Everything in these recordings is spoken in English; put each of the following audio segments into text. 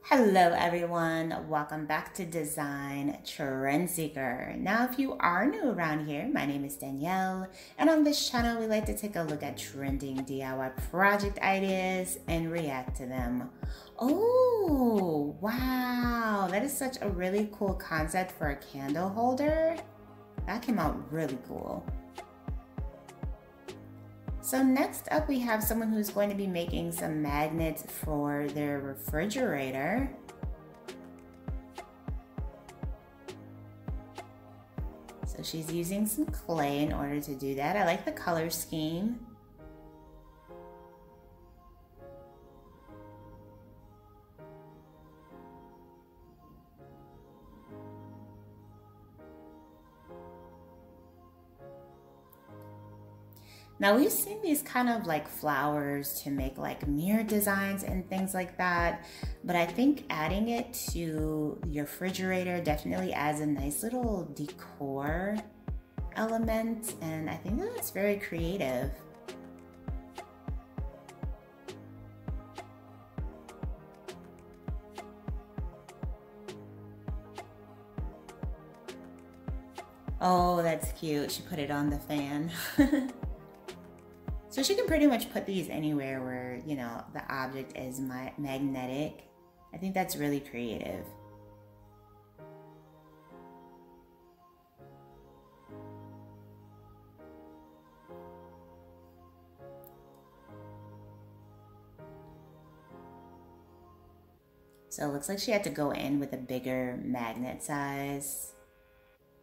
Hello everyone, welcome back to Design Trend Seeker. Now if you are new around here, my name is Danielle, and on this channel we like to take a look at trending DIY project ideas and react to them. Oh, wow, that is such a really cool concept for a candle holder. That came out really cool. So next up we have someone who's going to be making some magnets for their refrigerator. So she's using some clay in order to do that. I like the color scheme. Now we've seen these kind of like flowers to make like mirror designs and things like that, but I think adding it to your refrigerator definitely adds a nice little decor element, and I think that's very creative. Oh, that's cute. She put it on the fan. So she can pretty much put these anywhere where, you know, the object is magnetic. I think that's really creative. So it looks like she had to go in with a bigger magnet size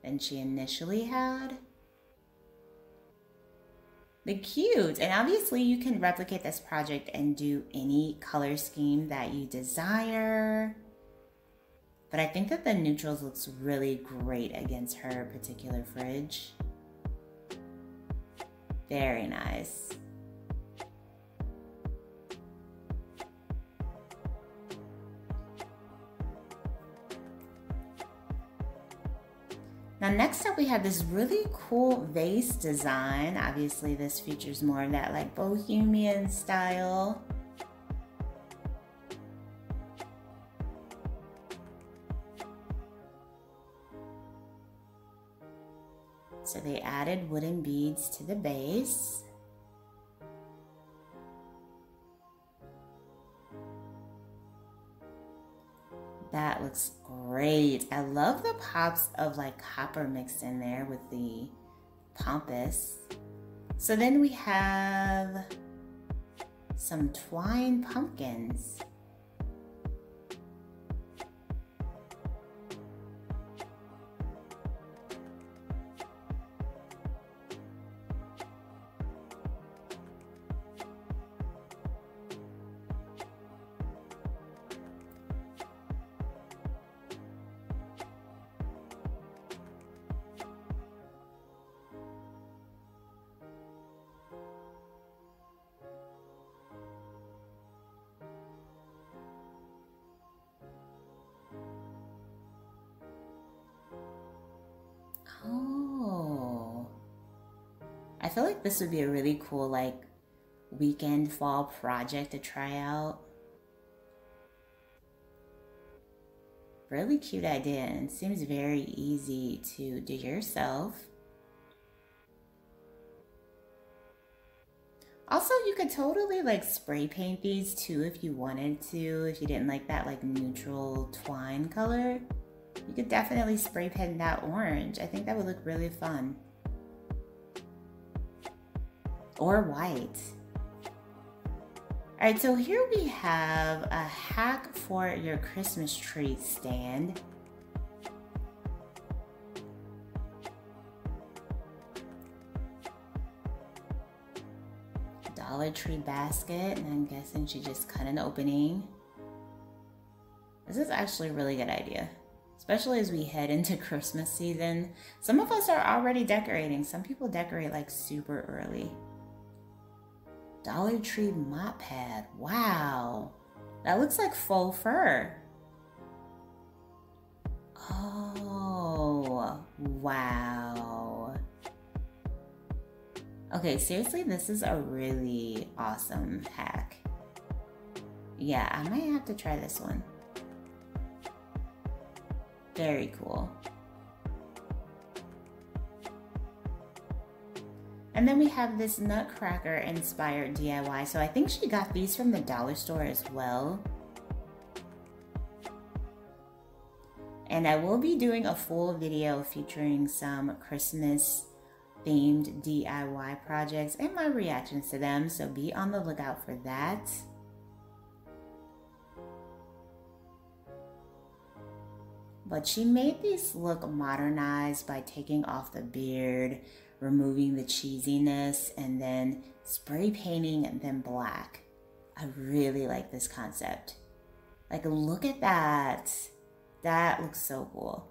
than she initially had. But cute, and obviously you can replicate this project and do any color scheme that you desire. But I think that the neutrals looks really great against her particular fridge. Very nice. Now next up we have this really cool vase design. Obviously this features more of that like bohemian style. So they added wooden beads to the base. That looks great. I love the pops of like copper mixed in there with the pampas. So then we have some twine pumpkins. Oh, I feel like this would be a really cool like weekend fall project to try out. Really cute idea, and seems very easy to do yourself. Also, you could totally like spray paint these too if you wanted to, if you didn't like that like neutral twine color. You could definitely spray paint that orange. I think that would look really fun. Or white. All right, so here we have a hack for your Christmas tree stand. Dollar Tree basket, and I'm guessing she just cut an opening. This is actually a really good idea, especially as we head into Christmas season. Some of us are already decorating. Some people decorate like super early. Dollar Tree mop pad. Wow. That looks like faux fur. Oh, wow. Okay, seriously, this is a really awesome hack. Yeah, I might have to try this one. Very cool. And then we have this Nutcracker Inspired DIY. So I think she got these from the dollar store as well. And I will be doing a full video featuring some Christmas themed DIY projects and my reactions to them. So be on the lookout for that. But she made these look modernized by taking off the beard, removing the cheesiness, and then spray painting them black. I really like this concept. Like, look at that. That looks so cool.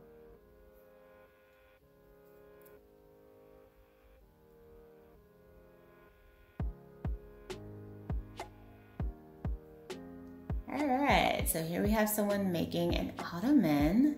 All right, so here we have someone making an ottoman.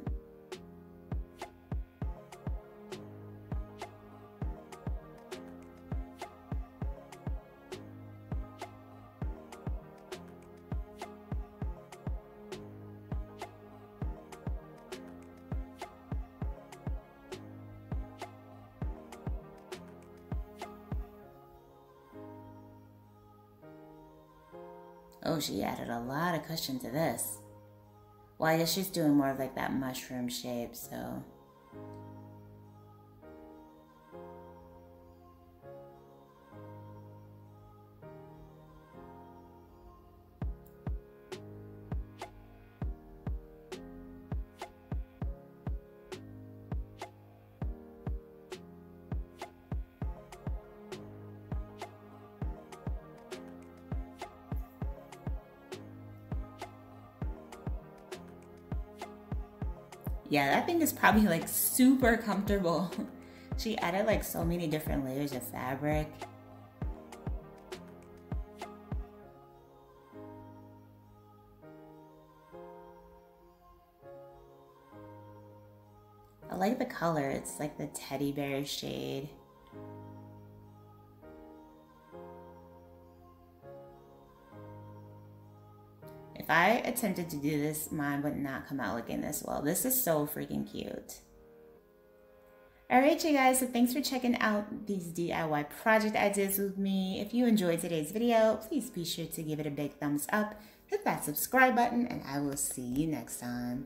Oh, she added a lot of cushion to this. Well, I guess she's doing more of like that mushroom shape, so. Yeah, that thing is probably like super comfortable. She added like so many different layers of fabric. I like the color. It's like the teddy bear shade. If I attempted to do this, mine would not come out looking this well. This is so freaking cute. Alright you guys, so thanks for checking out these DIY project ideas with me. If you enjoyed today's video, please be sure to give it a big thumbs up, hit that subscribe button, and I will see you next time.